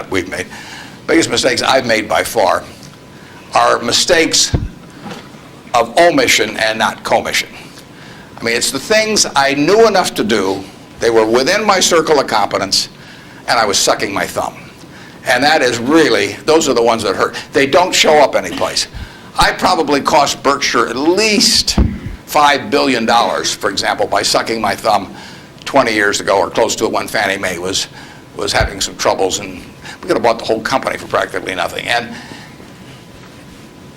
not we've made, biggest mistakes I've made by far are mistakes of omission and not commission. I mean, it's the things I knew enough to do, they were within my circle of competence, and I was sucking my thumb. And that is really, those are the ones that hurt. They don't show up anyplace. I probably cost Berkshire at least $5 billion, for example, by sucking my thumb 20 years ago or close to it when Fannie Mae was having some troubles, and we could have bought the whole company for practically nothing. And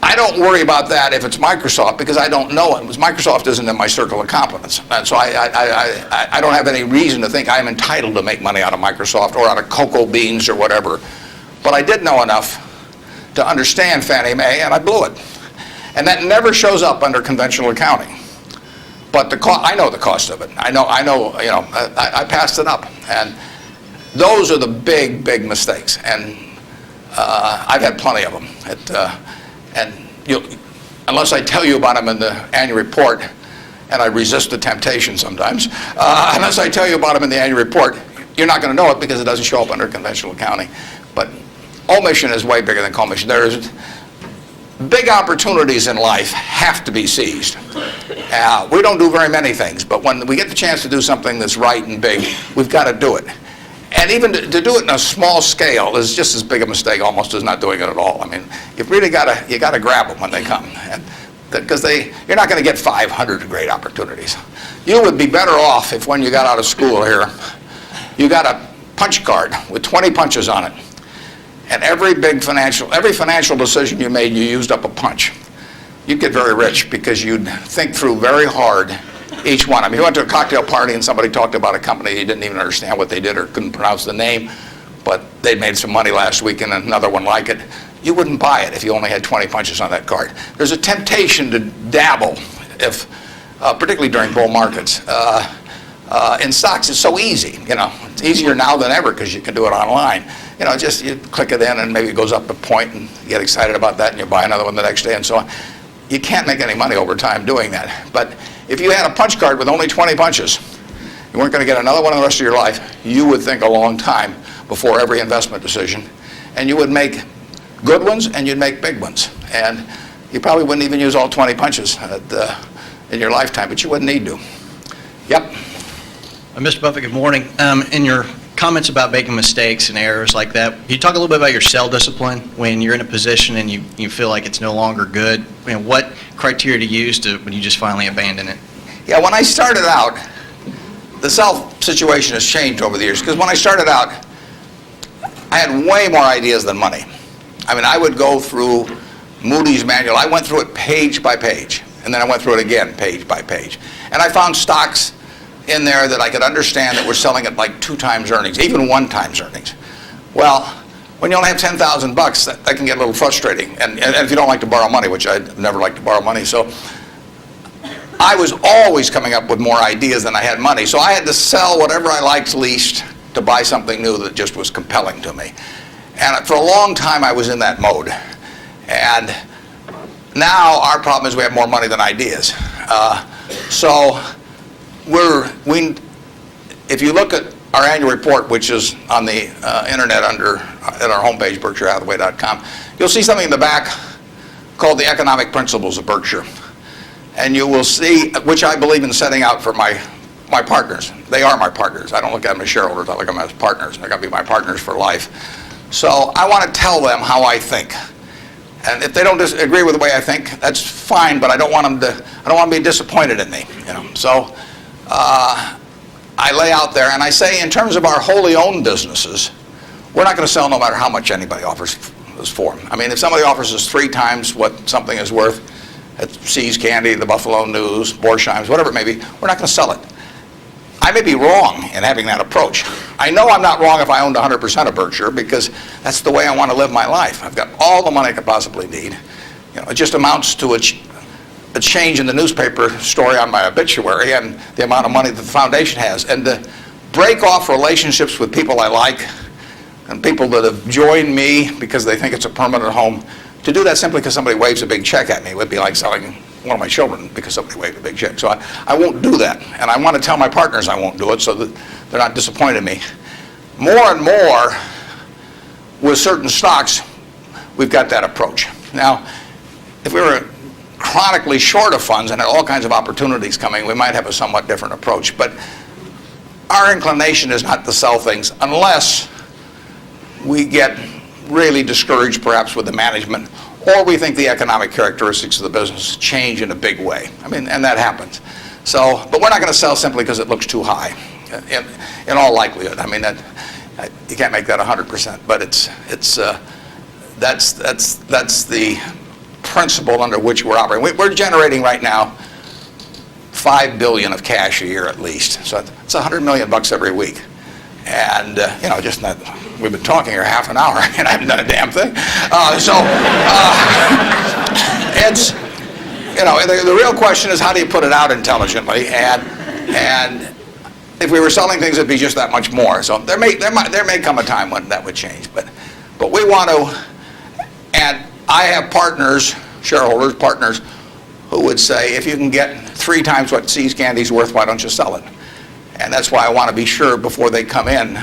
I don't worry about that if it's Microsoft because I don't know it. Because Microsoft isn't in my circle of competence. And so I don't have any reason to think I'm entitled to make money out of Microsoft or out of cocoa beans or whatever. But I did know enough to understand Fannie Mae, and I blew it. And that never shows up under conventional accounting. But I know the cost of it. I know. I passed it up. And those are the big, big mistakes. And I've had plenty of them. And unless I tell you about them in the annual report, and I resist the temptation sometimes, unless I tell you about them in the annual report, you're not going to know it because it doesn't show up under conventional accounting. But omission is way bigger than commission. There's big opportunities in life have to be seized. We don't do very many things, but when we get the chance to do something that's right and big, we've got to do it. And even to do it in a small scale is just as big a mistake almost as not doing it at all. I mean, you've really got to grab them when they come, because you're not going to get 500 great opportunities. You would be better off if when you got out of school here, you got a punch card with 20 punches on it, and every financial decision you made, you used up a punch. You'd get very rich because you'd think through very hard each one. I mean, you went to a cocktail party and somebody talked about a company you didn't even understand what they did or couldn't pronounce the name, but they'd made some money last week and another one like it. You wouldn't buy it if you only had 20 punches on that card. There's a temptation to dabble, particularly during bull markets. In stocks, it's so easy. It's easier now than ever because you can do it online. Just you click it in and maybe it goes up a point and you get excited about that and you buy another one the next day and so on. You can't make any money over time doing that. But if you had a punch card with only 20 punches, you weren't going to get another one the rest of your life, you would think a long time before every investment decision. And you would make good ones and you'd make big ones. And you probably wouldn't even use all 20 punches in your lifetime, but you wouldn't need to. Yep. Mr. Buffett, good morning. In your comments about making mistakes and errors like that, can you talk a little bit about your sell discipline when you're in a position and you feel like it's no longer good? What criteria to use when you just finally abandon it? Yeah, when I started out, the sell situation has changed over the years because when I started out, I had way more ideas than money. I mean, I would go through Moody's manual. I went through it page by page, and then I went through it again page by page. And I found stocks in there that I could understand that were selling at like 2 times earnings, even 1 times earnings. Well, when you only have $10,000, that can get a little frustrating. And if you don't like to borrow money, which I never like to borrow money, so I was always coming up with more ideas than I had money. So I had to sell whatever I liked least to buy something new that just was compelling to me. And for a long time, I was in that mode. And now our problem is we have more money than ideas. If you look at our annual report, which is on the internet at our homepage, BerkshireHathaway.com, you'll see something in the back called the Economic Principles of Berkshire. And you will see, which I believe in setting out for my partners. They are my partners. I don't look at them as shareholders. I look at them as partners. They're going to be my partners for life. So I want to tell them how I think. And if they don't agree with the way I think, that's fine, but I don't want them to be disappointed in me. So I lay out there and I say, in terms of our wholly owned businesses, we're not going to sell no matter how much anybody offers us for them. I mean, if somebody offers us 3 times what something is worth at See's Candy, the Buffalo News, Borsheim's, whatever it may be, we're not going to sell it. I may be wrong in having that approach. I know I'm not wrong if I owned 100% of Berkshire because that's the way I want to live my life. I've got all the money I could possibly need. It just amounts to a change in the newspaper story on my obituary and the amount of money that the foundation has. And to break off relationships with people I like and people that have joined me because they think it's a permanent home, to do that simply because somebody waves a big check at me would be like selling one of my children because somebody waved a big check. So I won't do that. And I want to tell my partners I won't do it so that they're not disappointed in me. More and more, with certain stocks, we've got that approach. Now, if we were chronically short of funds and had all kinds of opportunities coming, we might have a somewhat different approach. But our inclination is not to sell things unless we get really discouraged perhaps with the management, or we think the economic characteristics of the business change in a big way. I mean, and that happens. So, but we're not going to sell simply because it looks too high, in all likelihood. I mean, you can't make that 100%, but that's the principle under which we're operating. We're generating right now $5 billion of cash a year at least. So it's $100 million every week. And, just not, we've been talking here half an hour and I haven't done a damn thing. It's, the real question is how do you put it out intelligently? And if we were selling things, it'd be just that much more. So there may come a time when that would change. But we want to, and I have shareholders, partners, who would say, if you can get 3 times what See's Candy's worth, why don't you sell it? And that's why I want to be sure before they come in